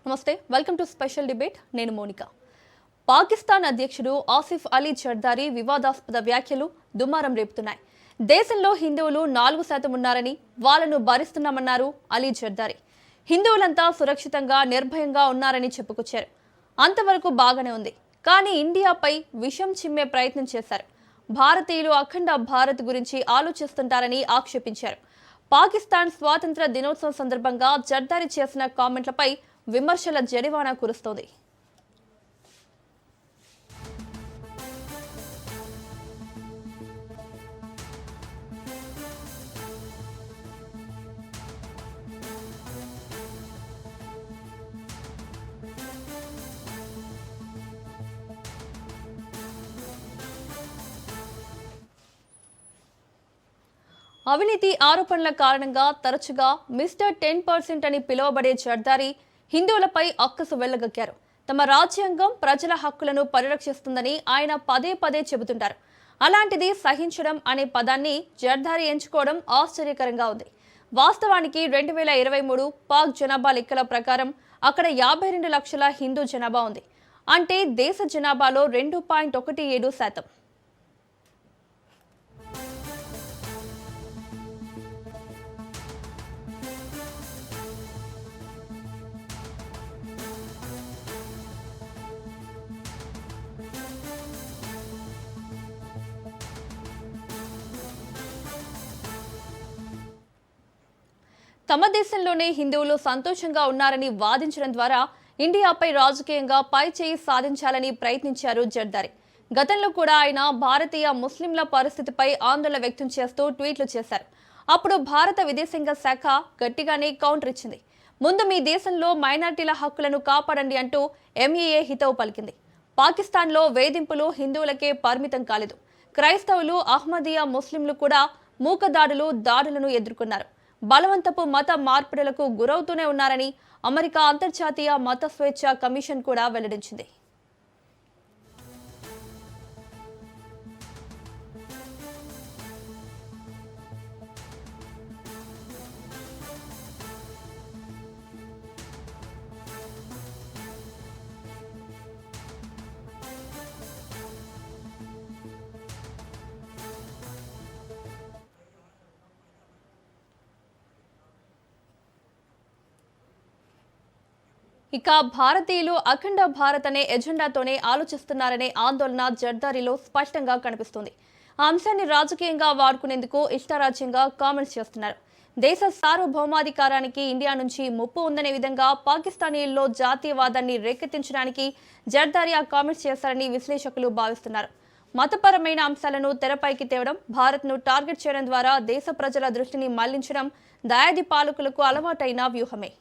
నమస్తే, welcome to special debate. నేను Monica. Pakistan అధ్యక్షుడు ఆసిఫ్ అలీ జర్దారీ వివాదాస్పద వ్యాఖ్యలు దుమారం రేపుతున్నాయి. దేశంలో హిందువులు 4% ఉన్నారని, వాళ్ళను భరిస్తున్నామన్నారు అలీ జర్దారీ. హిందువులంతా సురక్షితంగా నిర్భయంగా ఉన్నారని చెప్పుకొచ్చారు. అంతవరకు బాగానే ఉంది. కానీ ఇండియాపై విషం చిమ్మే ప్రయత్నం చేశారు. భారతీయులు అఖండ భారత్ గురించి ఆలోచిస్తుంటారని ఆక్షేపించారు. పాకిస్తాన్ స్వాతంత్ర దినోత్సవం సందర్భంగా జర్దారీ చేసిన కామెంట్లపై విమర్శల జడివాన కురుస్తోంది. అవినీతి ఆరోపణల కారణంగా తరచుగా మిస్టర్ 10% అని పిలువబడే జర్దారీ హిందువులపై అక్కసు వెళ్లగక్కారు. తమ రాజ్యాంగం ప్రజల హక్కులను పరిరక్షిస్తుందని ఆయన పదే పదే చెబుతుంటారు. అలాంటిది సహించడం అనే పదాన్ని జర్దారీ ఎంచుకోవడం ఆశ్చర్యకరంగా ఉంది. వాస్తవానికి 2023 పాక్ జనాభా లెక్కల ప్రకారం అక్కడ 52 లక్షల హిందూ జనాభా ఉంది. అంటే దేశ జనాభాలో 2.17%. తమ దేశంలోనే హిందువులు సంతోషంగా ఉన్నారని వాదించడం ద్వారా ఇండియాపై రాజకీయంగా పై చేయి సాధించాలని ప్రయత్నించారు జర్దారీ. గతంలో కూడా ఆయన భారతీయ ముస్లింల పరిస్థితిపై ఆందోళన వ్యక్తం చేస్తూ ట్వీట్లు చేశారు. అప్పుడు భారత విదేశాంగ శాఖ గట్టిగానే కౌంటర్ ఇచ్చింది. ముందు మీ దేశంలో మైనార్టీల హక్కులను కాపాడండి అంటూ ఎంఈఏ హితవు పలికింది. పాకిస్తాన్లో వేధింపులు హిందువులకే పరిమితం కాలేదు. క్రైస్తవులు, అహ్మదీయా ముస్లింలు కూడా దాడులను ఎదుర్కొన్నారు. బలవంతపు మత మార్పిడులకు గురవుతూనే ఉన్నారని అమెరికా అంతర్జాతీయ మత స్వేచ్ఛ కమిషన్ కూడా వెల్లడించింది. ఇక భారతీయులు అఖండ భారత్ అనే ఎజెండాతోనే ఆలోచిస్తున్నారనే ఆందోళన జర్దారీలో స్పష్టంగా కనిపిస్తుంది. ఆ అంశాన్ని రాజకీయంగా వాడుకునేందుకు ఇష్టారాజ్యంగా కామెంట్స్ చేస్తున్నారు. దేశ సార్వభౌమాధికారానికి ఇండియా నుంచి ముప్పు ఉందనే విధంగా పాకిస్తానీల్లో జాతీయవాదాన్ని రేకెత్తించడానికి జర్దారీ ఆ కామెంట్స్ చేశారని విశ్లేషకులు భావిస్తున్నారు. మతపరమైన అంశాలను తెరపైకి తేవడం, భారత్ను టార్గెట్ చేయడం ద్వారా దేశ ప్రజల దృష్టిని మళ్లించడం దయాది పాలకులకు అలవాటైన వ్యూహమే.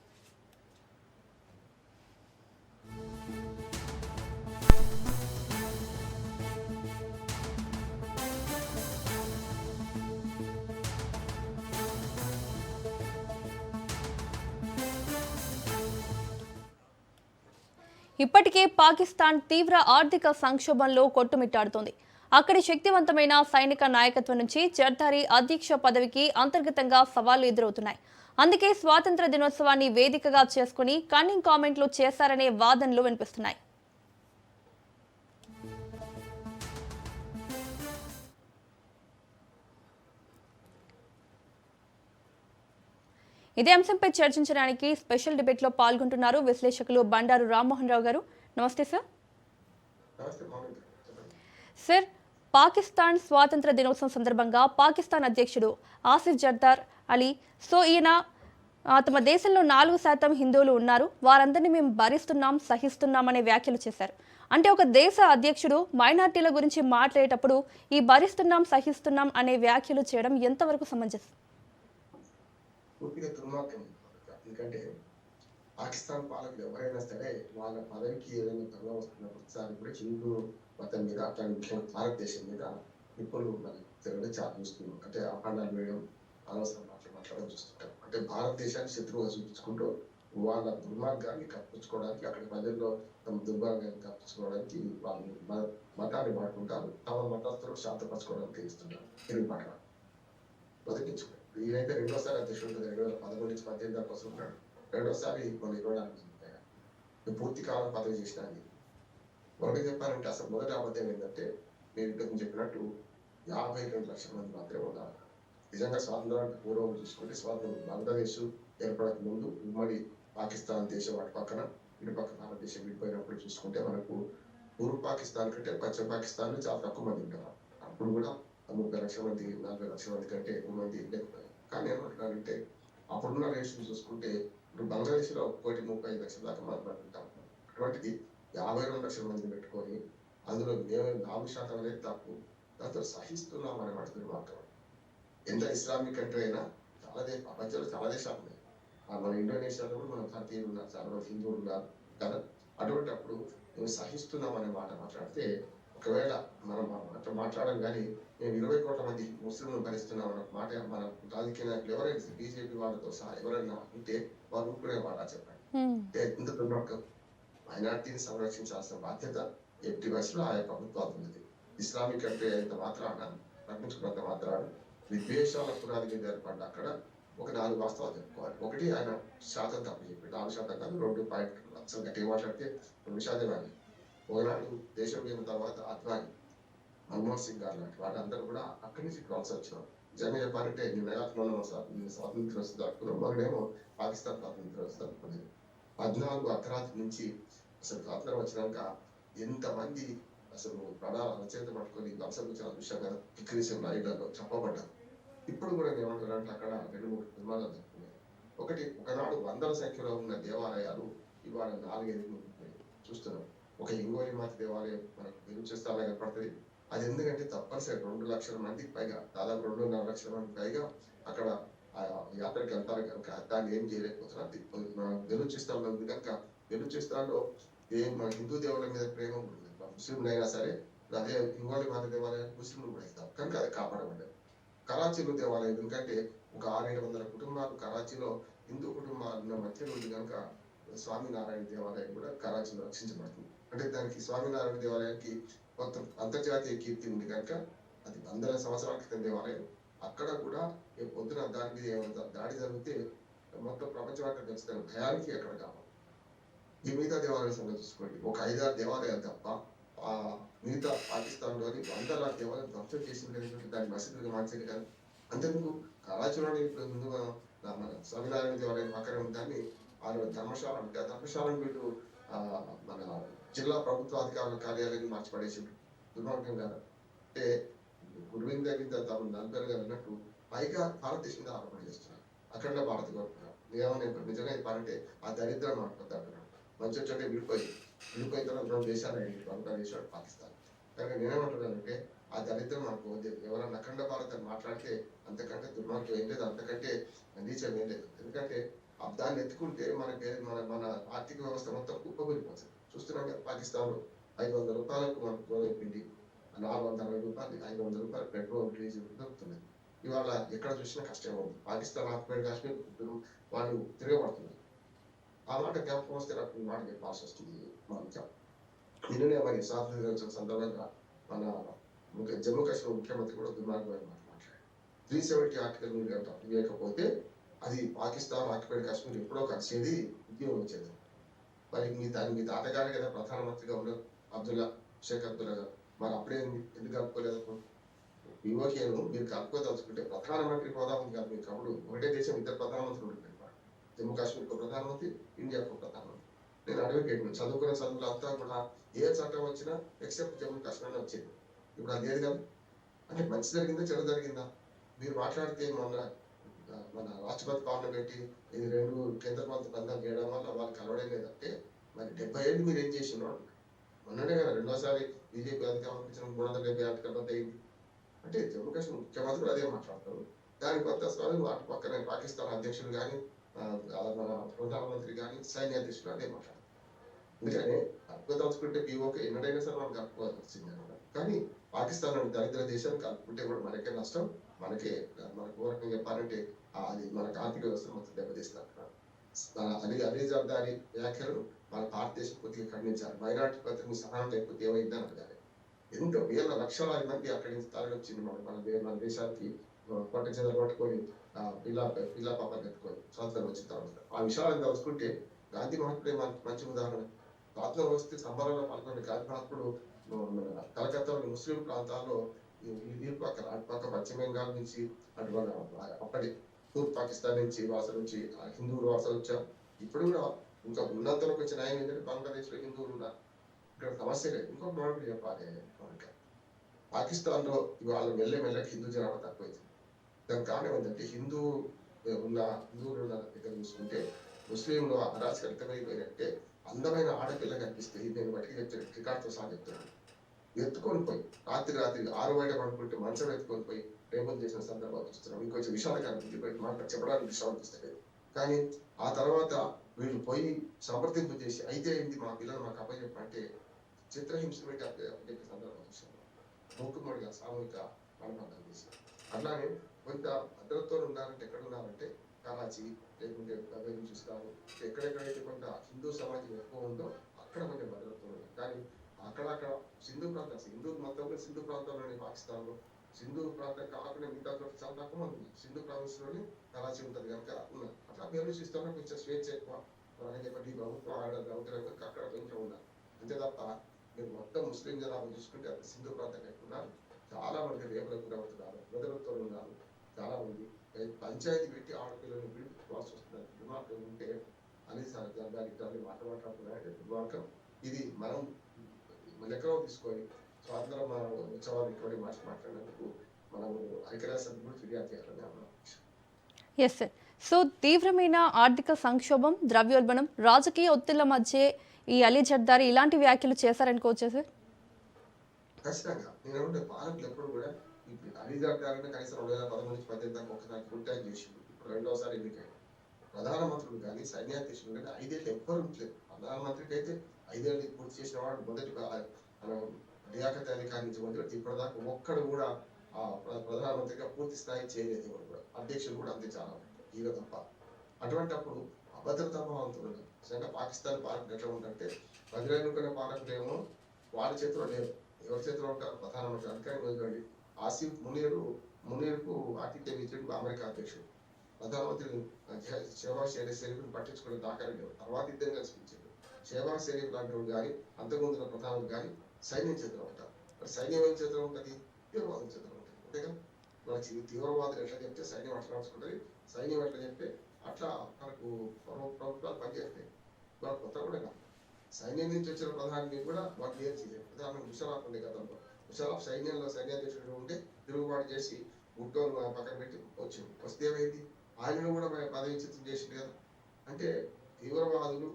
ఇప్పటికే పాకిస్తాన్ తీవ్ర ఆర్థిక సంక్షోభంలో కొట్టుమిట్టాడుతోంది. అక్కడి శక్తివంతమైన సైనిక నాయకత్వం నుంచి జర్దారీ అధ్యక్ష పదవికి అంతర్గతంగా సవాళ్లు ఎదురవుతున్నాయి. అందుకే స్వాతంత్ర దినోత్సవాన్ని వేదికగా చేసుకుని కన్నింగ్ కామెంట్లు చేశారనే వాదనలు వినిపిస్తున్నాయి. ఇదే అంశంపై చర్చించడానికి స్పెషల్ డిబేట్ లో పాల్గొంటున్నారు విశ్లేషకులు బండారు రామ్మోహన్ రావు గారు. నమస్తే సార్. సార్, పాకిస్తాన్ స్వాతంత్ర దినోత్సవం సందర్భంగా పాకిస్తాన్ అధ్యక్షుడు ఆసిఫ్ జర్దార్ అలీ ఈయన తమ దేశంలో 4% హిందువులు ఉన్నారు, వారందరినీ మేము భరిస్తున్నాం, సహిస్తున్నాం అనే వ్యాఖ్యలు చేశారు. అంటే ఒక దేశ అధ్యక్షుడు మైనార్టీల గురించి మాట్లాడేటప్పుడు ఈ భరిస్తున్నాం, సహిస్తున్నాం అనే వ్యాఖ్యలు చేయడం ఎంతవరకు సమంజసం? పూర్తిగా దుర్మార్గం. ఎందుకంటే పాకిస్తాన్ పాలకులు ఎవరైనా సరే వాళ్ళ పదవికి ఏదైనా తరుణ వస్తున్న ప్రతిసారి కూడా హిందూ మతం మీద, అట్లాంటి ముఖ్యంగా భారతదేశం మీద నిప్పులు తిరగడం చాలా చూస్తున్నాం. అంటే అపాండాలు వేయడం, అనవసరం మాట్లాడడం చూస్తుంటాం. అంటే భారతదేశాన్ని శత్రువుగా చూపించుకుంటూ వాళ్ళ దుర్మార్గాన్ని కప్పించుకోవడానికి, అక్కడ ప్రజల్లో తమ దుర్మార్గాన్ని కప్పించుకోవడానికి వాళ్ళు మతాన్ని వాడుకుంటారు. తమ మతస్థులు శాంతపరచుకోవడానికి ఇస్తున్నారు. తెలుగు పట్ల మొదటి ఈయనైతే రెండోసారి అధ్యక్షుడు 2011 నుంచి 18 దాకా వస్తున్నాడు. రెండోసారి కొన్ని ఇవ్వడానికి పూర్తి కాలం పదవి చేసిన అని. ఒకటి చెప్పాలంటే అసలు మొదటి అబద్ధం ఏంటంటే నేను ఇంతకు చెప్పినట్టు 52 లక్షల మంది మాత్రమే ఉన్నారు. నిజంగా స్వాతంత్రానికి పూర్వం చూసుకుంటే బంగ్లాదేశ్ ఏర్పడక ముందు ఉమ్మడి పాకిస్తాన్ దేశం అటు పక్కన ఇటు పక్క భారతదేశం విడిపోయినప్పుడు చూసుకుంటే మనకు పూర్వ పాకిస్తాన్ కంటే పశ్చిమ పాకిస్తాన్ చాలా తక్కువ మంది ఉంటారు. అప్పుడు కూడా 30 లక్షల మంది 40 లక్షల మంది కంటే ఎక్కువ మంది లేకపోయారు. కానీ ఏమంటున్నారంటే అప్పుడున్న రేషన్ చూసుకుంటే ఇప్పుడు బంగ్లాదేశ్ లో 1,35 లక్షల దాకా మాట్లాడుతుంటాం. అటువంటిది 52 లక్షల మందిని పెట్టుకొని అందులో మేము 4% అనేది తప్పు, దాంతో సహిస్తున్నాం అనే మాట దుర్మార్గం. ఎంత ఇస్లామిక్ కంట్రీ అయినా ప్రపంచంలో చాలా దేశాలు ఉన్నాయి. మన ఇండోనేషియాలో కూడా మన భారతీయులు ఉన్నారు, చాలా మంది హిందువులు ఉన్నారు కదా. అటువంటి అప్పుడు మేము సహిస్తున్నాం అనే మాట మాట్లాడితే, ఒకవేళ మనం ఆ మాట మాట్లాడడం కానీ మేము 20 కోట్ల మంది ముస్లింలను భరిస్తున్నాం అన్న మాట మన రాజకీయ నాయకులు ఎవరైనా బీజేపీ వాళ్ళతో సహా ఎవరైనా ఉంటే వారు ఊరుకునే వాళ్ళ చెప్పండి. ఇంత దుర్మార్గం. మైనార్టీని సంరక్షించాల్సిన బాధ్యత ఎట్టి వయసులో ఆయా ప్రభుత్వాలు ఉన్నది. ఇస్లామిక్ కంట్రీ అయినంత మాత్రాన ప్రకటించుకున్నంత మాత్రాన విద్వేషాల పునాది మీద ఏర్పడ్డ అక్కడ ఒక 4 వాస్తవాలు చెప్పుకోవాలి. ఒకటి, ఆయన శాతం తప్పు చెప్పి 4% కాదు 2 అసలు గట్టిగా మాట్లాడితే 2 కానీ ఒకనాడు దేశం పోయిన తర్వాత అద్వాని, మన్మోహన్ సింగ్ గారు లాంటి వాళ్ళందరూ కూడా అక్కడి నుంచి కాల్స్ వచ్చినారు. నిజంగా చెప్పాలంటే మనం స్వాతంత్ర వస్తుంది జరుపుకున్నాం, మనమేమో పాకిస్తాన్ స్వాతంత్ర వస్తుంది జరుపుకునేది. 14 అర్ధరాత్రి నుంచి అసలు స్వాతంత్రం వచ్చినాక ఎంతమంది అసలు ప్రణాళ రచయిత పట్టుకొని వంశం చాలా విషయంగా విక్రీసం లైవ్లలో చెప్పబడ్డారు. ఇప్పుడు కూడా ఏమంటారంటే అక్కడ 2-3 నిర్మాణాలు జరుగుతున్నాయి. ఒకటి, ఒకనాడు వందల సంఖ్యలో ఉన్న దేవాలయాలు ఇవాళ 4-5 చూస్తున్నాం. ఒక ఇంగోలి మాత దేవాలయం మనకు నిరుచిస్తాలో ఏర్పడుతుంది. అది ఎందుకంటే తప్పనిసరి 2 లక్షల మందికి పైగా, దాదాపు 2.5 లక్షల మందికి పైగా అక్కడ ఆ యాత్రకి వెళ్తారు కనుక దాన్ని ఏం చేయలేకపోతున్నారు. నిరుచిస్తాలో ఉంది కనుక నిరుచిస్తాలో మన హిందూ దేవుళ్ళ మీద ప్రేమ ఉంటుంది. ముస్లింలు అయినా సరే అదే ఇంగోలి మాత దేవాలయం ముస్లింలు కూడా ఇస్తారు కనుక అది కాపాడబడ్డారు. కరాచీలో దేవాలయం ఎందుకంటే ఒక 600-700 కుటుంబాలు కరాచీలో హిందూ కుటుంబాల మధ్య ఉంది కనుక స్వామినారాయణ దేవాలయం కూడా కరాచీలో రక్షించబడుతుంది. అంటే దానికి స్వామినారాయణ దేవాలయానికి మొత్తం అంతర్జాతీయ కీర్తి ఉంది కనుక అది వందల సంవత్సరాల క్రితం దేవాలయం. అక్కడ కూడా పొద్దున దాని మీద ఏమంత దాడి జరిగితే మొత్తం ప్రపంచవ్యాప్తంగా తెలుస్తున్న భయానికి అక్కడ కావాలి. ఈ మిగతా దేవాలయం సంగతి చూసుకోండి, ఒక 5-6 దేవాలయాలు తప్ప ఆ మిగతా పాకిస్తాన్లోని వందల దేవాలయం ధ్వంసం చేసి దాని మసీదులుగా మార్చేది కాదు. అంతేందుకు కరాచీలోని ఇప్పుడు ముందుగా మన స్వామినారాయణ దేవాలయం పక్కనే ఉందని వాళ్ళు ధర్మశాల అంటే ఆ ధర్మశాలను వీళ్ళు మన జిల్లా ప్రభుత్వ అధికారుల కార్యాలయాన్ని మార్చిపడేసింది దుర్మార్గం కాదు. అంటే గురువింద దగ్గర తాము నలభై గారు అన్నట్టు పైగా భారతదేశం మీద ఆరోపణ చేస్తున్నారు. అఖండ భారత కోరుకున్నారు. నిజంగా చెప్పాలంటే ఆ దరిద్రం మాట్లాడుతున్నాడు. మంచి వచ్చే విడిపోయిన తర్వాత 2 దేశాలు అయ్యింది, బంగ్లాదేశ్ పాకిస్తాన్. కనుక నేనేమంటున్నానంటే ఆ దరిద్రం మనకు ఎవరన్నా అఖండ భారత్ అని మాట్లాడితే అంతకంటే దుర్మార్గం ఏం లేదు, అంతకంటే నీచం ఏం లేదు. ఎందుకంటే దాన్ని ఎత్తుకుంటే మన ఆర్థిక వ్యవస్థ మొత్తం కుప్పకూలిపోతుంది. చూస్తున్నాం కదా, పాకిస్తాన్ లో 500 రూపాయలకు మనకు గోధుమ పిండి, 460 రూపాయలు 500 రూపాయలు పెట్రోల్ డీజిల్ దొరుకుతున్నాయి. ఇవాళ ఎక్కడ చూసినా కష్టంగా ఉంది. పాకిస్తాన్ ఆక్యుపైడ్ కాశ్మీర్ వాళ్ళు తిరగబడుతున్నారు. ఆ మాట జ్ఞాపకం వస్తే నాకు మాట చెప్పాల్సి వస్తుంది. నిన్ననే మరి స్వాతంత్ర దినోత్సవం సందర్భంగా మన జమ్మూ కాశ్మీర్ ముఖ్యమంత్రి కూడా దుర్మార్గమైన మాట మాట్లాడారు. 370 ఆర్టికల్ మీరు కనుక ఇవ్వకపోతే అది పాకిస్తాన్ ఆక్యుపైడ్ కాశ్మీర్ ఎప్పుడో కలిసేది, ఉద్యోగం వచ్చేది. మరి మీ తాతగారే కదా ప్రధానమంత్రిగా ఉన్నారు షేక్ అబ్దుల్లా గారు, మరి అప్పుడే ఎందుకు కలుపుకోలేదు? యువకేను మీరు కలుపుకోదలుచుకుంటే ప్రధానమంత్రి హోదా ఉంది కాదు మీకు. అప్పుడు ఒకటే దేశం 2 ప్రధానమంత్రులు ఉంటారు. జమ్మూ కాశ్మీర్ ప్రధానమంత్రి, ఇండియాకు ప్రధానమంత్రి. నేను అడ్వకేట్ చదువుకున్న చదువులు అంతా కూడా ఏ చట్టం వచ్చినా ఎక్సెప్ట్ జమ్మూ కాశ్మీర్ వచ్చేది. ఇప్పుడు అది లేదు కదా. అంటే మంచి జరిగిందా చెడు జరిగిందా? మీరు మాట్లాడితే మన రాష్ట్రపతి పాలన పెట్టి ఇది 2 కేంద్ర ప్రభుత్వ బంధాలు చేయడం వల్ల వాళ్ళు కలవడం లేదంటే మరి 70 ఏళ్ళు మీరు ఏం చేసినారు? మొన్ననే కదా 2వసారి బీజేపీ అధికారం ఇచ్చిన 370 ఆర్టికల్ రద్దు అయింది. అంటే జమ్మూ కాశ్మీర్ ముఖ్యమంత్రులు అదే మాట్లాడతారు. దాని కొత్త స్వామి వాటి పక్కన పాకిస్తాన్ అధ్యక్షులు కానీ మన ప్రధానమంత్రి కానీ సైన్యాధ్యక్షులు అదే మాట్లాడతారు. ఎందుకని కలుపుకోదలుచుకుంటే పీఓకే ఎన్నడైనా సరే మనం కలుపుకోవాల్సిందే. కానీ పాకిస్తాన్ అనే దరిద్ర దేశాన్ని కలుపుకుంటే కూడా మనకే నష్టం. మనకు ఊరకంగా చెప్పాలంటే అది మనకు ఆర్థిక వ్యవస్థ మొత్తం దెబ్బతీస్తారు. అదే జవాబారి వ్యాఖ్యలు మన భారతదేశం కొద్దిగా ఖండించాలి. మైనార్టీ పత్రిక సహనం లేకపోతే ఏమైందని అడగాలి. ఎంతో వేల లక్షలాది మంది అక్కడి నుంచి తరలిచ్చింది మన దేశానికి పట్ట చెదలు పట్టుకొని పిల్ల పాప కట్టుకొని స్వాతంత్రం వచ్చిన తర్వాత. ఆ విషయాలను తెలుసుకుంటే గాంధీ మహాత్ముడే మనకు మంచి ఉదాహరణ. స్వాతంత్రం వస్తే సంబరాల్లో పాల్గొనే గాంధీ మన కలకత్తాలోని ముస్లిం ప్రాంతాల్లో ఈ పక్క అటు పక్క పశ్చిమ బెంగాల్ నుంచి అటు మన అప్పటి తూర్పు పాకిస్తాన్ నుంచి వాసులు నుంచి హిందువులు వాసులు వచ్చారు. ఇప్పుడు కూడా ఇంకా ఉన్నంతలోకి వచ్చిన న్యాయం ఏంటంటే బంగ్లాదేశ్ లో హిందువులు ఉన్నారు. ఇక్కడ సమస్య లేదు. ఇంకొక మాట చెప్పాలి మనకి, పాకిస్తాన్ లో ఇవాళ మెల్లకి హిందూ జనాభా తక్కువైంది. దానికి కారణం ఏంటంటే హిందువులు ఉన్న దగ్గర చూసుకుంటే ముస్లింలు అరాచకమైపోయినట్టే అందమైన ఆడపిల్ల కనిపిస్తే నేను బట్టి చెప్తాను, రికార్డుతో సహా చెప్తున్నాను. ఎత్తుకొని పోయి రాత్రి 6 బయట పడుకుంటే మంచం ఎత్తుకొని పోయి రేపటి చేసిన సందర్భాలు చూస్తున్నాం. ఇంకొంచెం విషాదకరం చెప్పడానికి విషయాలు వస్తాయి. కానీ ఆ తర్వాత వీళ్ళు పోయి సమర్థింపు చేసి అయితే ఏంటి మా పిల్లలు మాకు అప్పచెప్పంటే చిత్రహింస పెట్టి అప్పచెప్పే సందర్భాలు చూస్తున్నాం. మూకుమ్మడిగా సామూహిక మరణాలు చేసి అట్లానే కొంత భద్రతతో ఉండాలంటే ఎక్కడ ఉన్నారంటే కరాచీ లేకుంటే చూస్తారు. ఎక్కడెక్కడైతే కొంత హిందూ సమాజం ఎక్కువ ఉందో అక్కడ కొంచెం భద్రతతో ఉండాలి. కానీ అక్కడక్కడ సింధు ప్రాంతం హిందూ మొత్తంలో సింధు ప్రాంతంలోని పాకిస్తాన్లో సింధు ప్రాంతం కాకుండా మిగతా చాలా తక్కువ మంది సింధు ప్రావిన్స్ లోని కరాచీ ఉంటుంది కనుక ఉన్నారు. అట్లా బెలూచిస్తాన్లో కొంచెం స్వేచ్ఛ ఎక్కువ చెప్పండి ప్రభుత్వం ఆర్డర్ అవుతారు అక్కడ కొంచెం ఉన్నారు. అంతే తప్ప మీరు మొత్తం ముస్లిం జనాభా చూసుకుంటే అది సింధు ప్రాంతం ఉన్నారు. చాలా మంది రేపులకు గురవుతున్నారు, భద్రతతో ఉన్నారు. చాలా మంది పంచాయతీ పెట్టి ఆడపిల్లలను విడిపించుకోవాల్సి వస్తున్నారు. దుర్మార్గం ఉంటే అనేది దానికి మాట్లాడుతున్నారంటే దుర్మార్గం. ఇది మనం లెక్కలో తీసుకొని స్వాతంత్రం ఉత్సవాలు ఇటువంటి మాట్లాడినందుకు మనము ఐక్యరాజ్య కూడా ఫిర్యాదు చేయాలని అన్నాం. Yes sir. సో తీవ్రమైన ఆర్థిక సంక్షోభం, ద్రవ్యోల్బణం, రాజకీయ ఒత్తిళ్ల మధ్య ఈ అలీ జర్దారీ ఇలాంటి వ్యాఖ్యలు చేశారనుకోవచ్చా సార్? ఖచ్చితంగా నేను పాలకులు ఎప్పుడు కూడా అలీ జర్దారీ కనీసం 2013 నుంచి 18 దాకా ఒకసారి గుంటాయి చేసిండు. ఇప్పుడు రెండోసారి ఎన్నికయ్యారు. ప్రధానమంత్రులు కానీ సైన్యాధ్యక్షులు కానీ 5 ఏళ్ళు ఎవ్వరు ఉండలేదు. ప్రధానమంత్రికి అయితే 5 ఏళ్ళు పూర్తి చేసిన వాడు మొదటి లియాఖత్ అలీ ఖాన్ నుంచి మొదటి ఇప్పటిదాకా ఒక్కడు కూడా ఆ ప్రధానమంత్రిగా పూర్తి స్థాయి చేయలేదు. ఎవరు కూడా అధ్యక్షులు కూడా అంతే చాలా ఈగ తప్ప. అటువంటిప్పుడు అభద్రతా భావంతో ఉన్నారు. నిజంగా పాకిస్తాన్ పాలకులు ఎట్లా ఉందంటే ప్రజలనుకునే పాలకులేమో వాళ్ళ చేతిలో లేరు, ఎవరి చేతిలో ఉంటారు ప్రధానమంత్రి. అందుకని ఆసిఫ్ మునీర్కు ఆతిథ్యం ఇచ్చేందుకు అమెరికా అధ్యక్షుడు. ప్రధానమంత్రి షెహబాజ్ షరీఫ్ని పట్టించుకునే దాఖలు లేవు. తర్వాత ఇద్దరు కలిసి ఇచ్చారు. షెహబాజ్ షరీఫ్ లాంటి కానీ అంతకుముందున్న ప్రధానులు కానీ సైన్యం చేతిలో ఉంటారు. మరి సైన్యం ఏం చేతిలో ఉంటుంది? తీవ్రవాదం చేతిలో ఉంటుంది. అంతే కదా, మనకి తీవ్రవాదులు ఎట్లా చెప్తే సైన్యం అట్లా నడుచుకుంటుంది, సైన్యం ఎట్లా చెప్తే అట్లా మనకు ప్రభుత్వాలు పనిచేస్తాయి. వాళ్ళ కొత్త కూడా కాదు. సైన్యం నుంచి వచ్చిన ప్రధాని కూడా వాళ్ళు ఏం చేయలేదు. ఉదాహరణ ముషరఫ్ ఉండే గతంలో. ముషరఫ్ సైన్యంలో సైన్యాధ్యక్షుడు ఉంటే తిరుగుబాటు చేసి గుట్టోలు పక్కన పెట్టి వచ్చింది. వస్తే ఏమైంది? ఆయనను కూడా పదవిచ్యుతం చేసింది కదా. అంటే తీవ్రవాదులు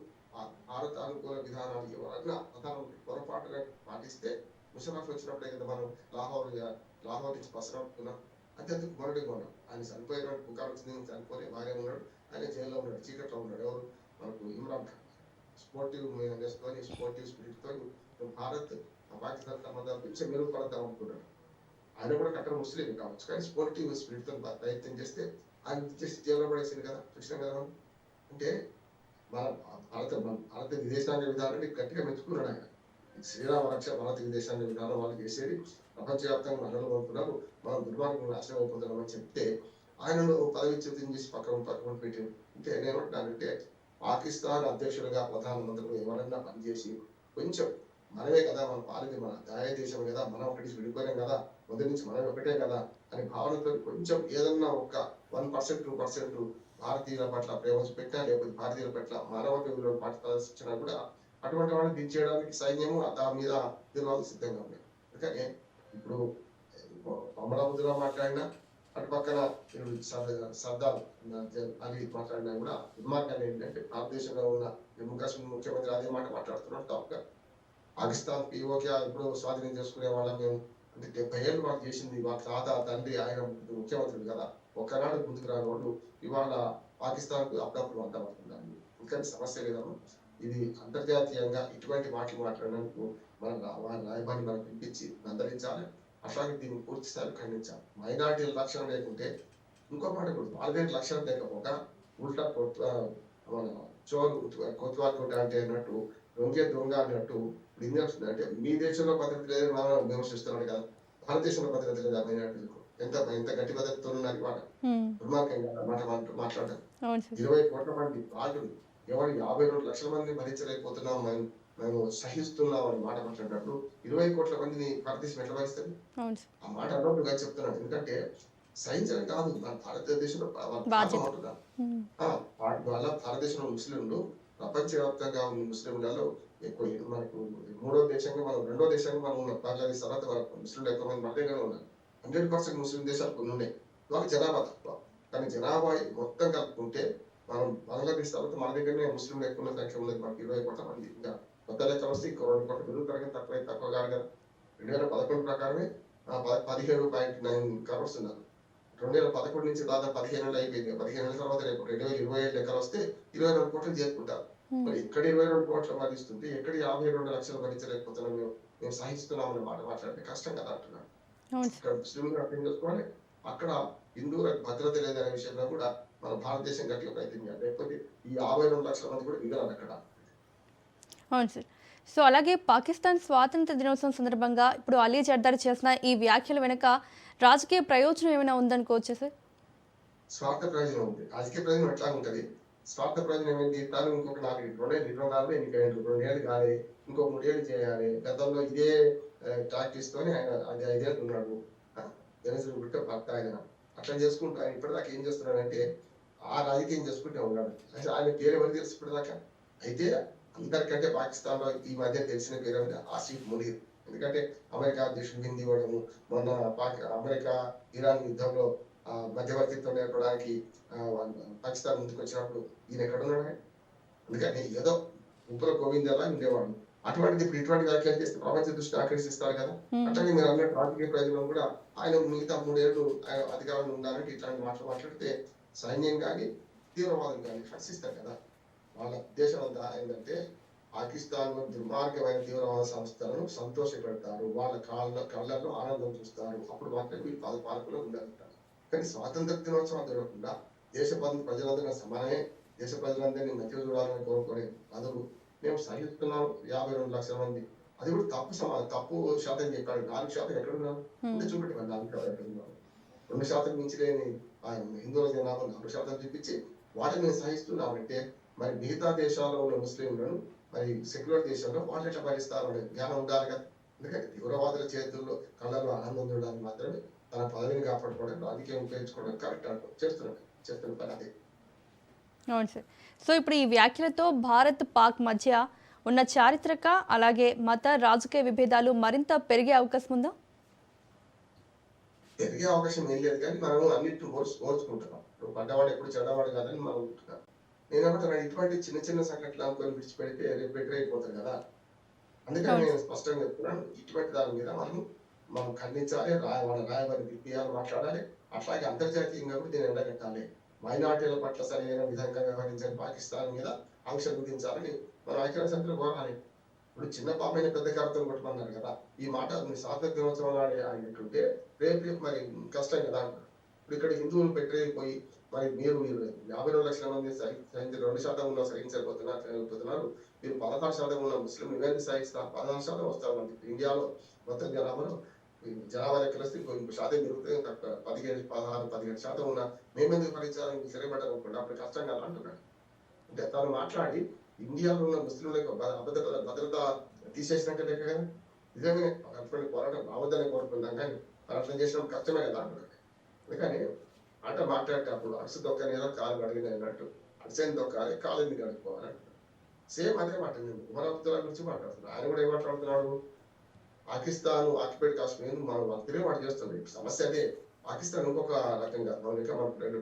భారత అనుకూల విధానాలు ఎవరన్నా ప్రధానమంత్రి పొరపాటుగా పాటిస్తే ముషరఫ్ వచ్చినప్పుడే కదా మనం లాహోర్ నుంచి పసరవుతున్నాం. అంతేందుకు మొరడిగా ఉన్నాం. ఆయన చనిపోయిన పుకారు వచ్చింది, చనిపోయి బాగానే ఉన్నాడు. ఆయన జైల్లో ఉన్నాడు, చీకట్లో ఉన్నాడు. ఎవరు? మనకు ఇమ్రాన్ ఖాన్. స్పోర్టివ్ స్పిరిట్ తో భారత్ పాకిస్తాన్ సంబంధాల గురించి మెరుగుపడతాం అనుకున్నాడు. ఆయన కూడా కట్టర్ ముస్లిం కావచ్చు, కానీ స్పోర్టివ్ స్పిరిట్ తో ప్రయత్నం చేస్తే ఆయన చేసి జైల్లో పడేసింది కదా. చూసినాం కదా మనం. అంటే మన భారత విదేశాంగ విధానాన్ని గట్టిగా మెచ్చుకున్నాడు ఆయన. శ్రీరామ రక్ష భారత విదేశాంగ విధానం వాళ్ళు చేసేది ప్రపంచవ్యాప్తంగా మనలో అనుకున్నారు. మనం దుర్మార్గం నాశనం అయిపోతున్నామని చెప్తే ఆయనను పదవిచ్యుతం చేసి పక్కన పెట్టింది. అంటే నేనేమంటున్నానంటే పాకిస్తాన్ అధ్యక్షులుగా ప్రధానమంత్రులు ఎవరన్నా పనిచేసి కొంచెం మనమే కదా, మన పాలిది మన దాయ దేశం కదా, మనం ఒకటి విడిపోయాం కదా, మొదటి నుంచి మనం ఒకటే కదా అనే భావనతో కొంచెం ఏదన్నా ఒక 1% 2% భారతీయుల పట్ల ప్రేమ పెట్టా, లేకపోతే భారతీయుల పట్ల మానవత విలువలు ప్రదర్శించినా కూడా అటువంటి వాడిని దించేయడానికి సైన్యము దాని మీద తీర్మానాలు సిద్ధంగా ఉన్నాయి. అందుకని ఇప్పుడు అమరావతిలో మాట్లాడినా, అటు పక్కన సర్దార్ అలీ మాట్లాడినా కూడా దుర్మార్గాన్ని ఏంటంటే భారతదేశంలో ఉన్న జమ్మూ కాశ్మీర్ ముఖ్యమంత్రి అదే మాట మాట్లాడుతున్నాడు. తప్పక పాకిస్తాన్ పీఓకే ఇప్పుడు స్వాధీనం చేసుకునే వాళ్ళం మేము. అంటే 70 ఏళ్ళు వాళ్ళు చేసింది వాళ్ళ తాత తండ్రి ఆయన ముఖ్యమంత్రులు కదా. ఒక్కనాడు ముందుకు రాని వాళ్ళు ఇవాళ పాకిస్తాన్ కు అప్పుడప్పుడు వంట పడుతున్నారు. ఇంకా సమస్య లేదమ్మా. ఇది అంతర్జాతీయంగా ఇటువంటి మాటలు మాట్లాడినందుకు మన రాయబారిని మనం పిలిపించి నందరించాలి. అట్లాగే దీన్ని పూర్తి స్థాయిలో ఖండించాలి. మైనార్టీల లక్షణం లేకుంటే ఇంకో మాట కూడా వాళ్ళ లక్షణం లేకపోగా ఉల్టా మన చోరు కొత్వాలు అంటే అన్నట్టు దొంగ అన్నట్టు ఇప్పుడు అంటే మీ దేశంలో భద్రత లేదని మనం విమర్శిస్తున్నాడు కదా, భారతదేశంలో భద్రత లేదు మైనార్టీలకు. ఎంత గట్టి భద్రతతో ఉన్నారు ఇవాళ. దుర్మార్గంగా మాట్లాడటం. 20 కోట్ల మంది రాజులు ఎవరు 52 లక్షల మంది భరించలేకపోతున్నాం. మేము సహిస్తున్నాం అని మాట మాట్లాడినప్పుడు 20 కోట్ల మందిని భారతదేశం ఎట్లా భరిస్తుంది? అవును సార్. ఆ మాట అన్నట్టుగా చెప్తున్నాను. ఎందుకంటే సహించడం కాదు, మన భారతదేశంలో వాళ్ళ పాపం బాధ్యత. అంటున్నా. హ్మ్. ఆ! వాళ్ళ భారతదేశంలో ముస్లింలు ప్రపంచవ్యాప్తంగా ఉన్న ముస్లింలలో ఎక్కువ. మనకు మూడో దేశంగా మనం, రెండో దేశంగా మనం ఉన్నాం. బంగ్లాదేశ్ తర్వాత మనకు ముస్లింలు ఎక్కువ మంది మన దగ్గరనే ఉన్నారు. 100% ముస్లిం దేశాలు కొన్ని ఉన్నాయి. వాళ్ళకి జనాభా తక్కువ. కానీ జనాభా మొత్తం కలుపుకుంటే మనం బంగ్లాదేశ్ తర్వాత మన దగ్గరనే ముస్లింలు ఎక్కువ ఉన్న సంఖ్య ఉన్నది. మనకి 20 కోట్ల మంది. ఇంకా కొత్త లెక్కలు వస్తే ఇంకో 2 కోట్లు పెరుగుతారు కానీ తక్కువ కాదు కదా. 2011 ప్రకారమే 17.9 crores ఉన్నారు. 2011 నుంచి దాదాపు 15 ఏళ్ళు అయిపోయింది. 15 ఏళ్ల తర్వాత రేపు 2027 లెక్కలు వస్తే 22 కోట్లు చేరుకుంటారు. హ్మ్. మరి ఇక్కడ 22 కోట్లు భరిస్తుంది, ఎక్కడ 52 లక్షలు భరించలేకపోతున్నాం మేము. మేము సహిస్తున్నాం అనే మాట మాట్లాడితే కష్టం కదా అంటున్నాను. అవును సార్. ఇక్కడ ముస్లింలు అర్థం చేసుకోవాలి, అక్కడ హిందువులకు భద్రత లేదనే విషయంలో కూడా మన భారతదేశం గట్టిగా ప్రయత్నం చేయాలి. లేకపోతే ఈ 52 లక్షల మంది కూడా మిగలాలి అక్కడ. అవును సార్. సో అలాగే పాకిస్తాన్ స్వాతంత్ర దినోత్సవం సందర్భంగా ఇప్పుడు అలీ జర్దారి చేసిన ఈ వ్యాఖ్యల వెనుక రాజకీయ ప్రయోజనం ఏమైనా ఉందనుకోవచ్చా సార్? స్వార్థ ప్రయోజనం ఉంది. రాజకీయ ప్రయోజనం ఎట్లా ఉంటది? స్వార్థ ప్రయోజనం ఏంటి? తాను ఇంకొక 4 ఎన్నికైండు. 2 ఏళ్ళు కాలే, ఇంకో 3 ఏళ్ళు చేయాలి. గతంలో ఇదే టాక్టిక్స్ తోని ఆయన అది 5 ఏళ్ళు ఉన్నాడు. జనసేన బిడ్డ భర్త ఆయన. అట్లా చేసుకుంటూ ఆయన ఇప్పటిదాకా ఏం చేస్తున్నాడంటే ఆ రాజకీయం చేసుకుంటూ ఉన్నాడు. అసలు ఆయన పేరు ఎవరికి తెలుసు ఇప్పటిదాకా? అయితే అందరికంటే పాకిస్తాన్ లో ఈ మధ్య తెలిసిన పేరు అంటే ఆసిఫ్ మునీర్. ఎందుకంటే అమెరికా అధ్యక్షుడు హిందీ ఇవ్వడము, మొన్న అమెరికా ఇరాన్ యుద్ధంలో మధ్యవర్తిత్వం నేర్పడానికి పాకిస్తాన్ ముందుకు వచ్చినప్పుడు ఈయన ఎక్కడున్నాడు? అందుకని ఏదో ఉప్పుల గోవిందలా ఉండేవాడు. అటువంటిది ఇప్పుడు ఇటువంటి వ్యాఖ్యలు చేస్తే ప్రపంచ దృష్టిని ఆకర్షిస్తారు కదా. అట్లాగే మీరు అన్నట్టు రాజకీయ ప్రయోజనం కూడా ఆయన మిగతా 3 ఏళ్ళు ఆయన అధికారంలో ఉండాలంటే ఇట్లాంటి మాటలు మాట్లాడితే సైన్యం కానీ తీవ్రవాదులు కానీ హర్షిస్తారు కదా. వాళ్ళ ఉద్దేశం అంతా ఏంటంటే పాకిస్తాన్ లో దుర్మార్గమైన తీవ్రవాద సంస్థలను సంతోషపెడతారు, వాళ్ళ కళ్ళల్లో ఆనందం చూస్తారు, అప్పుడు మాత్రమే వీళ్ళు పాలకులు ఉండాలంటారు. కానీ స్వాతంత్ర దినోత్సవం జరగకుండా దేశ ప్రజలందరూ సమానమే, దేశ ప్రజలందరినీ మంచిగా చూడాలని కోరుకునే బదులు మేము సహిస్తున్నాం 52 లక్షల మంది, అది కూడా తప్పు శాతం చెప్పాడు. 4% ఎక్కడున్నారు అంటే చూపెట్టి 4% ఎక్కడున్నారు? 2% మించి లేని హిందువుల జనాభా 4% చూపించి వాటిని మేము సహిస్తున్నామంటే మరి మిగతా దేశాల్లో ఉన్న ముస్లింలను మరి సెక్యులర్ దేశంలో వాళ్ళు ఎట్లా భరిస్తారు అనే జ్ఞానం ఉండాలి కదా. ఎందుకంటే తీవ్రవాదుల చేతుల్లో కళ్ళలో ఆనందం చూడడానికి మాత్రమే తన పదవిని కాపాడుకోవడం, రాజకీయం ఉపయోగించుకోవడం కరెక్ట్ చేస్తున్న పని అదే. అవును సార్. సో ఇప్పుడు ఈ వ్యాఖ్యలతో భారత్ పాక్ మధ్య ఉన్న చారిత్రక అలాగే మత రాజకీయ విభేదాలు మరింత పెరిగే అవకాశం ఉందా? పెరిగే అవకాశం ఏం లేదు, కానీ మనం అన్నింటిని ఓర్చుకుంటున్నాం. ఇప్పుడు పడ్డవాడు ఎప్పుడు చెడ్డవాడు కాదని మనం ఉంటున్నాం. నేనేమంటున్నా, ఇటువంటి చిన్న చిన్న సంఘటనలు అనుకొని విడిచిపెడితే రేపు బెటర్ అయిపోతారు కదా. అందుకని నేను స్పష్టంగా చెప్తున్నాను, ఇటువంటి దాని మీద మనం ఖండించాలి, వాళ్ళ రాయబారి పిలిపియాలి, మాట్లాడాలి. అట్లాగే అంతర్జాతీయంగా కూడా దీన్ని ఎండగట్టాలి. మైనార్టీల పట్ల సరైన విధంగా వ్యవహరించని పాకిస్తాన్ మీద ఆంక్షలు విధించాలని మనం ఐక్యరాజ్యసమితిలో కోరాలి. ఇప్పుడు చిన్న పాపైన పెద్ద కర్తలు కొట్టమన్నారు కదా. ఈ మాట మీ స్వాతంత్ర దినోత్సవం ఆడినట్టుంటే రేపు మరి కష్టం కదా అంటారు. ఇప్పుడు ఇక్కడ హిందువులు పెట్టేపోయి మరి మీరు 52 లక్షల మంది 2% ఉన్న సహించకపోతున్నారు, మీరు 16% ఉన్న ముస్లిం నివేదిక సహిస్తారు, 16% వస్తారు. మనకి ఇండియాలో మొత్తం జనాభాలో జనాభా లెక్కలు వస్తే ఇంకో శాతం పెరుగుతుంది. 17 ఉన్న మేమెందుకు భరించాలని సెలబడ్డారు అనుకోండి, అప్పుడు కష్టం కదా అంటున్నాడు. అంటే తను మాట్లాడి ఇండియాలో ఉన్న ముస్లింలకు భద్రత తీసేసినాక లెక్క కదా. నిజంగానే అటువంటి పోరాటం రావద్దని కోరుకుందాం, కానీ అట్లా చేసినప్పుడు కష్టమే కదా అంటున్నాడు. అందుకని మాట్లాడేటప్పుడు అడుసు దొక్కనేలా కాలు గడిగిన అన్నట్టు అడిసైన దొక్కాలి, కాలు గడుపుకోవాలి అంటున్నాడు. సేమ్ అదే మాట ఉమర్ అబ్దుల్లా గురించి మాట్లాడుతున్నాడు. ఆయన కూడా ఏం మాట్లాడుతున్నాడు? పాకిస్తాన్ ఆక్యుపైడ్ కాశ్మీర్ మనం తిరిగి వాడు చేస్తుంది. సమస్య అదే. పాకిస్తాన్ ఇంకొక రకంగా మనం ఇంకా మనకు 32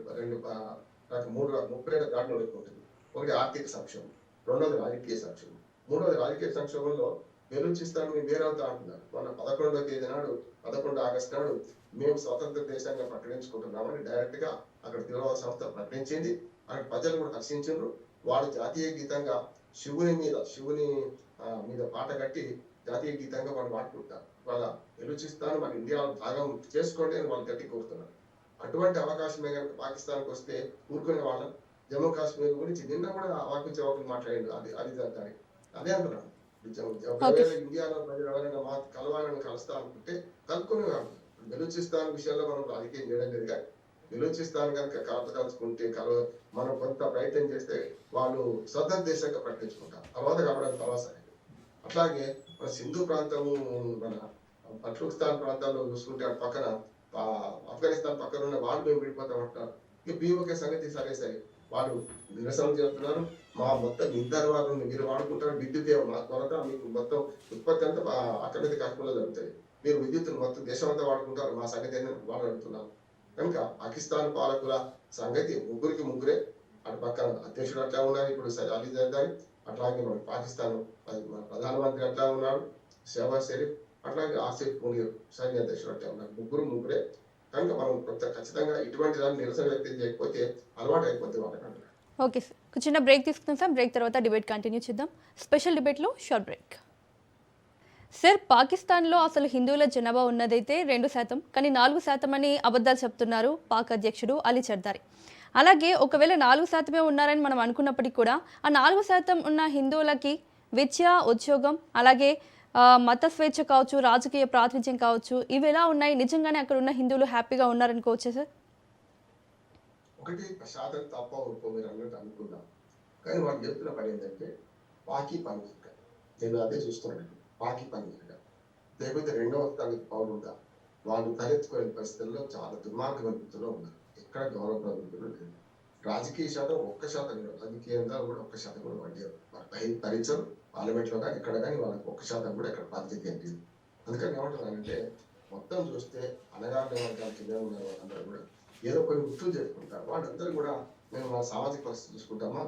దాడులు ఉంటుంది. ఒకటి ఆర్థిక సంక్షోభం, రెండోది రాజకీయ సంక్షోభం, మూడోది రాజకీయ సంక్షోభంలో బెలూచిస్తాన్ వేరవుతా అంటున్నారు. మన 11వ తేదీ నాడు 11 ఆగస్టు నాడు మేము స్వతంత్ర దేశంగా ప్రకటించుకుంటున్నామని డైరెక్ట్ గా అక్కడ తీవ్రవాద సంస్థ ప్రకటించింది. అక్కడ ప్రజలు కూడా హర్షించారు. వాడు జాతీయ గీతంగా శివుని మీద పాట కట్టి జాతీయ గీతంగా వాళ్ళు వాడుకుంటారు. వాళ్ళ బెలూచిస్తాన్ మన ఇండియాలో భాగం చేసుకోండి అని వాళ్ళు గట్టి కోరుతున్నారు. అటువంటి అవకాశమే కనుక పాకిస్తాన్కి వస్తే ఊరుకునే వాళ్ళం. జమ్మూ కాశ్మీర్ గురించి నిన్న కూడా వాకి జవాబులు మాట్లాడాడు. అది జరుగుతాయి. అదే అంటున్నాను, ఇండియాలో ప్రజలు ఎవరైనా కలవాలని కలుస్తా అనుకుంటే కలుపుకునే వాళ్ళు. బెలూచిస్తాన్ విషయంలో మనం రాజకీయం చేయడం లేదు, కానీ బెలూచిస్తాన్ కనుక కలుసుకుంటే మనం కొంత ప్రయత్నం చేస్తే వాళ్ళు స్వతంత్ర దేశంగా ప్రకటించుకుంటారు. తర్వాత కావడం తర్వాత అట్లాగే మన సింధు ప్రాంతము, మన పట్లుస్తాన్ ప్రాంతాల్లో చూసుకుంటే అటు పక్కన ఆఫ్ఘనిస్తాన్ పక్కన ఉన్న వాళ్ళు మేము విడిపోతామంటారు. ఇక పిఓకే సంగతి సరే సరే వాళ్ళు నిరసన చేస్తున్నారు. మా మొత్తం ఇద్దరు వాళ్ళు మీరు వాడుకుంటారు విద్యుత్ ఏమో మా కొరత, మీకు మొత్తం ఉత్పత్తి అంతా అక్కడైతే కాకుండా జరుగుతుంది. మీరు విద్యుత్తును మొత్తం దేశం అంతా వాడుకుంటారు, మా సంగతి ఏంటని వాళ్ళు అడుగుతున్నారు. కనుక పాకిస్తాన్ పాలకుల సంగతి ముగ్గురికి ముగ్గురే. అటు పక్కన అధ్యక్షుడు అట్లా ఉన్నారు, ఇప్పుడు అలీ జర్దారి. అట్లాగే మన పాకిస్తాన్ మన ప్రధానమంత్రి అట్లా ఉన్నాడు, షహబాజ్ షరీఫ్. అట్లాగే ఆసిఫ్ మునీర్ సైన్య అధ్యక్షుడు అట్లా ఉన్నారు, ముగ్గురే. కనుక మనం కొంత ఖచ్చితంగా ఇటువంటి దాన్ని నిరసన వ్యక్తం చేయకపోతే అలవాటు అయిపోతే వాళ్ళకంటే. ఓకే సార్, ఒక చిన్న బ్రేక్ తీసుకుందాం సార్. బ్రేక్ తర్వాత డిబేట్ కంటిన్యూ చేద్దాం. స్పెషల్ డిబేట్లో షార్ట్ బ్రేక్. సార్, పాకిస్తాన్లో అసలు హిందువుల జనాభా ఉన్నదైతే 2%, కానీ 4% అని అబద్ధాలు చెప్తున్నారు పాక్ అధ్యక్షుడు అలీ జర్దారి. అలాగే ఒకవేళ 4% ఉన్నారని మనం అనుకున్నప్పటికీ కూడా ఆ 4% ఉన్న హిందువులకి విద్య, ఉద్యోగం, అలాగే మత స్వేచ్ఛ కావచ్చు, రాజకీయ ప్రాతినిధ్యం కావచ్చు, ఇవి ఎలా ఉన్నాయి? నిజంగానే అక్కడ ఉన్న హిందువులు హ్యాపీగా ఉన్నారనుకోవచ్చా సార్? ఒకటి శాతం తప్ప ఒప్పుకో మీరు అన్నట్టు అనుకుందాం, కానీ వాళ్ళు చెప్తున్న పని ఏంటంటే పాకి పనిక. నేను అదే చూస్తున్నాను, పాకి పనిక లేకపోతే రెండవ తరగతి పౌరులుగా వాళ్ళు తలెత్తుకునే పరిస్థితుల్లో చాలా దుర్మార్గమైన స్థితిలో ఉన్నారు. ఎక్కడ గౌరవ ప్రభుత్వం లేదు. రాజకీయ శాతం 1% కూడా, రాజకీయంగా కూడా 1% కూడా వాళ్ళు భరించరు. పార్లమెంట్లో కానీ ఇక్కడ కానీ వాళ్ళకి 1% కూడా ఇక్కడ బాధ్యత ఏంటి. అందుకని ఏమంటున్నానంటే మొత్తం చూస్తే అనగారిన వర్గాల కింద ఉన్న వాళ్ళందరూ కూడా ఏదో కొన్ని వృత్తులు చేసుకుంటారు. వాళ్ళందరూ కూడా మేము మా సామాజిక పరిస్థితి చూసుకుంటామా,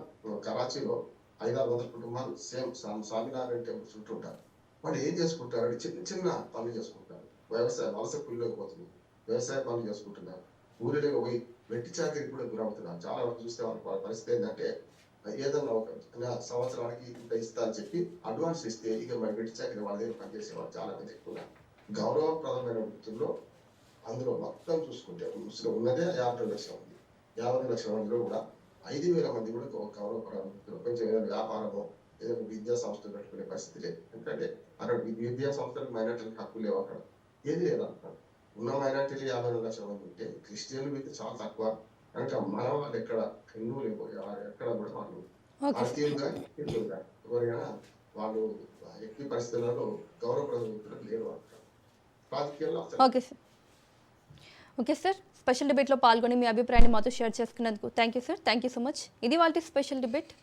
కరాచీలో 500-600 కుటుంబాలు సేమ్ స్వామినారాయణ టెంపుల్ చుట్టూ ఉంటారు. వాళ్ళు ఏం చేసుకుంటారు అంటే చిన్న చిన్న పనులు చేసుకుంటారు. వలస కూలీలోకి పోతుంది, వ్యవసాయ పనులు చేసుకుంటున్నారు. ఊరిలో పోయి వెట్టి చాకరికి కూడా గురవుతున్నారు. చాలా వరకు చూస్తే వాళ్ళ పరిస్థితి ఏంటంటే ఏదన్నా ఒక సంవత్సరానికి ఇంత ఇస్తా అని చెప్పి అడ్వాన్స్ ఇస్తే ఇక మరి వెట్టి చాకరి వాళ్ళ దగ్గర పనిచేసేవాళ్ళు చాలా మంది ఎక్కువ. గౌరవప్రదమైన వృత్తుల్లో అందులో మొత్తం చూసుకుంటే ముస్లిం ఉన్నదే 50 లక్షల మంది. 50 లక్షల మందిలో కూడా 5,000 మంది కూడా గౌరవప్రదమైన కొంచెం ఏదైనా వ్యాపారమో ఏదైనా విద్యా సంస్థలు పెట్టుకునే పరిస్థితి లేదు. ఎందుకంటే అక్కడ విద్యా సంస్థలకు మైనార్టీలకు హక్కు లేవు. అక్కడ ఏది లేదు అంటున్నాడు. ఉన్న మైనార్టీలు 52 లక్షల మంది ఉంటే క్రిస్టియన్లు అయితే చాలా తక్కువ. కనుక మన వాళ్ళు ఎక్కడ హిందువులు ఎక్కడ కూడా వాళ్ళు భారతీయులుగా హిందువులుగా ఎవరైనా వాళ్ళు ఎట్టి పరిస్థితులలో గౌరవప్రదమైన లేరు అంటారు. రాజకీయాల్లో ఓకే సార్, స్పెషల్ డిబేట్లో పాల్గొని మీ అభిప్రాయాన్ని మాతో షేర్ చేసుకున్నందుకు thank you sir. Thank you so much. ఇది వాళ్ళ స్పెషల్ డిబేట్.